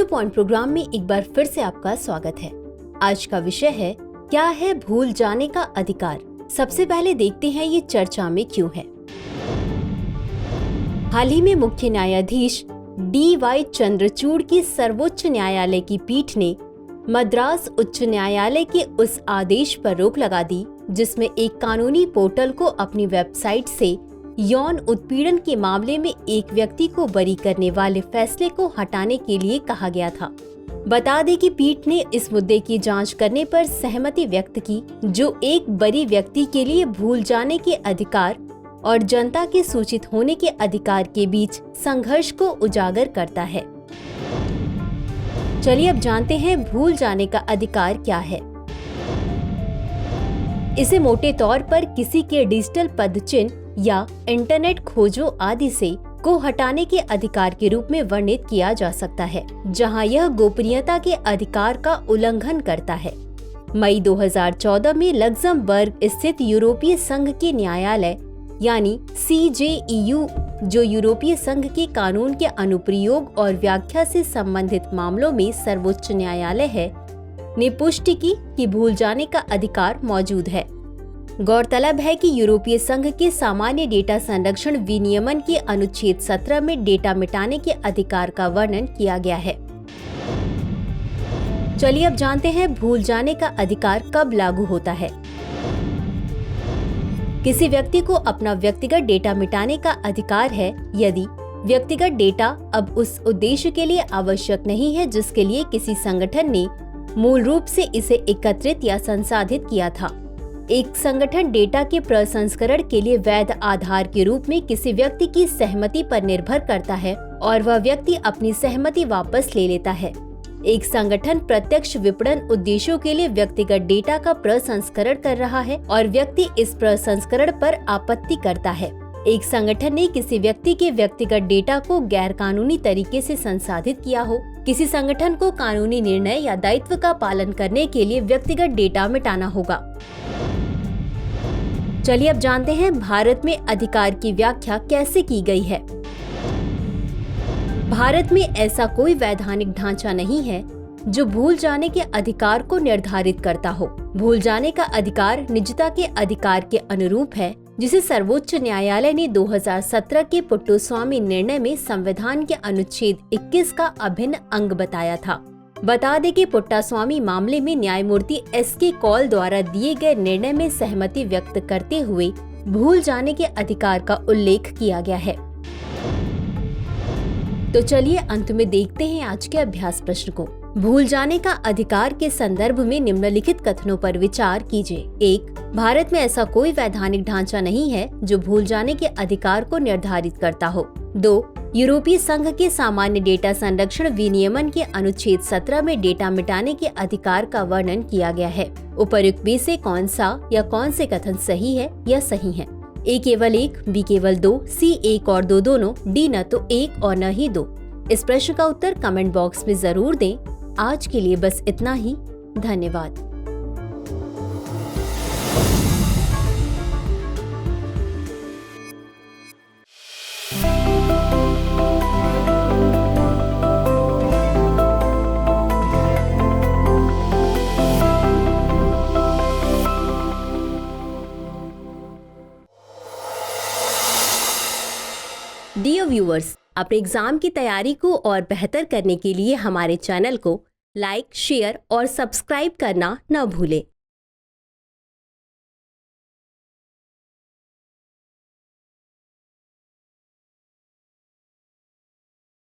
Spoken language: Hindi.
पॉइंट प्रोग्राम में एक बार फिर से आपका स्वागत है। आज का विषय है, क्या है भूल जाने का अधिकार। सबसे पहले देखते हैं ये चर्चा में क्यों है। हाल ही में मुख्य न्यायाधीश DY चंद्रचूड़ की सर्वोच्च न्यायालय की पीठ ने मद्रास उच्च न्यायालय के उस आदेश पर रोक लगा दी जिसमें एक कानूनी पोर्टल को अपनी वेबसाइट से यौन उत्पीड़न के मामले में एक व्यक्ति को बरी करने वाले फैसले को हटाने के लिए कहा गया था। बता दें कि पीठ ने इस मुद्दे की जांच करने पर सहमति व्यक्त की, जो एक बरी व्यक्ति के लिए भूल जाने के अधिकार और जनता के सूचित होने के अधिकार के बीच संघर्ष को उजागर करता है। चलिए अब जानते हैं भूल जाने का अधिकार क्या है। इसे मोटे तौर पर किसी के डिजिटल पदचिह्न या इंटरनेट खोजों आदि से को हटाने के अधिकार के रूप में वर्णित किया जा सकता है, जहां यह गोपनीयता के अधिकार का उल्लंघन करता है। मई 2014 में लक्जमबर्ग स्थित यूरोपीय संघ के न्यायालय यानी CJEU, जो यूरोपीय संघ के कानून के अनुप्रयोग और व्याख्या से संबंधित मामलों में सर्वोच्च न्यायालय है, ने पुष्टि की कि भूल जाने का अधिकार मौजूद है। गौरतलब है कि यूरोपीय संघ के सामान्य डेटा संरक्षण विनियमन के अनुच्छेद 17 में डेटा मिटाने के अधिकार का वर्णन किया गया है। चलिए अब जानते हैं भूल जाने का अधिकार कब लागू होता है। किसी व्यक्ति को अपना व्यक्तिगत डेटा मिटाने का अधिकार है यदि व्यक्तिगत डेटा अब उस उद्देश्य के लिए आवश्यक नहीं है जिसके लिए किसी संगठन ने मूल रूप से इसे एकत्रित या संसाधित किया था। एक संगठन डेटा के प्रसंस्करण के लिए वैध आधार के रूप में किसी व्यक्ति की सहमति पर निर्भर करता है और वह व्यक्ति अपनी सहमति वापस ले लेता है। एक संगठन प्रत्यक्ष विपणन उद्देश्यों के लिए व्यक्तिगत डेटा का प्रसंस्करण कर रहा है और व्यक्ति इस प्रसंस्करण पर आपत्ति करता है। एक संगठन ने किसी व्यक्ति के व्यक्तिगत डेटा को गैर कानूनी तरीके से संसाधित किया हो। किसी संगठन को कानूनी निर्णय या दायित्व का पालन करने के लिए व्यक्तिगत डेटा मिटाना होगा। चलिए अब जानते हैं भारत में अधिकार की व्याख्या कैसे की गई है। भारत में ऐसा कोई वैधानिक ढांचा नहीं है जो भूल जाने के अधिकार को निर्धारित करता हो। भूल जाने का अधिकार निजता के अधिकार के अनुरूप है, जिसे सर्वोच्च न्यायालय ने 2017 के पुट्टुस्वामी निर्णय में संविधान के अनुच्छेद 21 का अभिन्न अंग बताया था। बता दें कि पुट्टास्वामी मामले में न्यायमूर्ति SK कौल द्वारा दिए गए निर्णय में सहमति व्यक्त करते हुए भूल जाने के अधिकार का उल्लेख किया गया है। तो चलिए अंत में देखते हैं आज के अभ्यास प्रश्न को। भूल जाने का अधिकार के संदर्भ में निम्नलिखित कथनों पर विचार कीजिए। 1. भारत में ऐसा कोई वैधानिक ढांचा नहीं है जो भूल जाने के अधिकार को निर्धारित करता हो। 2. यूरोपीय संघ के सामान्य डेटा संरक्षण विनियमन के अनुच्छेद 17 में डेटा मिटाने के अधिकार का वर्णन किया गया है। उपर्युक्त में से कौन सा या कौन से कथन सही है या सही है? A केवल 1, B केवल 2, C 1 और 2 दोनों, D न तो 1 और न ही 2। इस प्रश्न का उत्तर कमेंट बॉक्स में जरूर दें। आज के लिए बस इतना ही। धन्यवाद। डियर व्यूअर्स, अपने एग्जाम की तैयारी को और बेहतर करने के लिए हमारे चैनल को लाइक, शेयर और सब्सक्राइब करना न भूलें।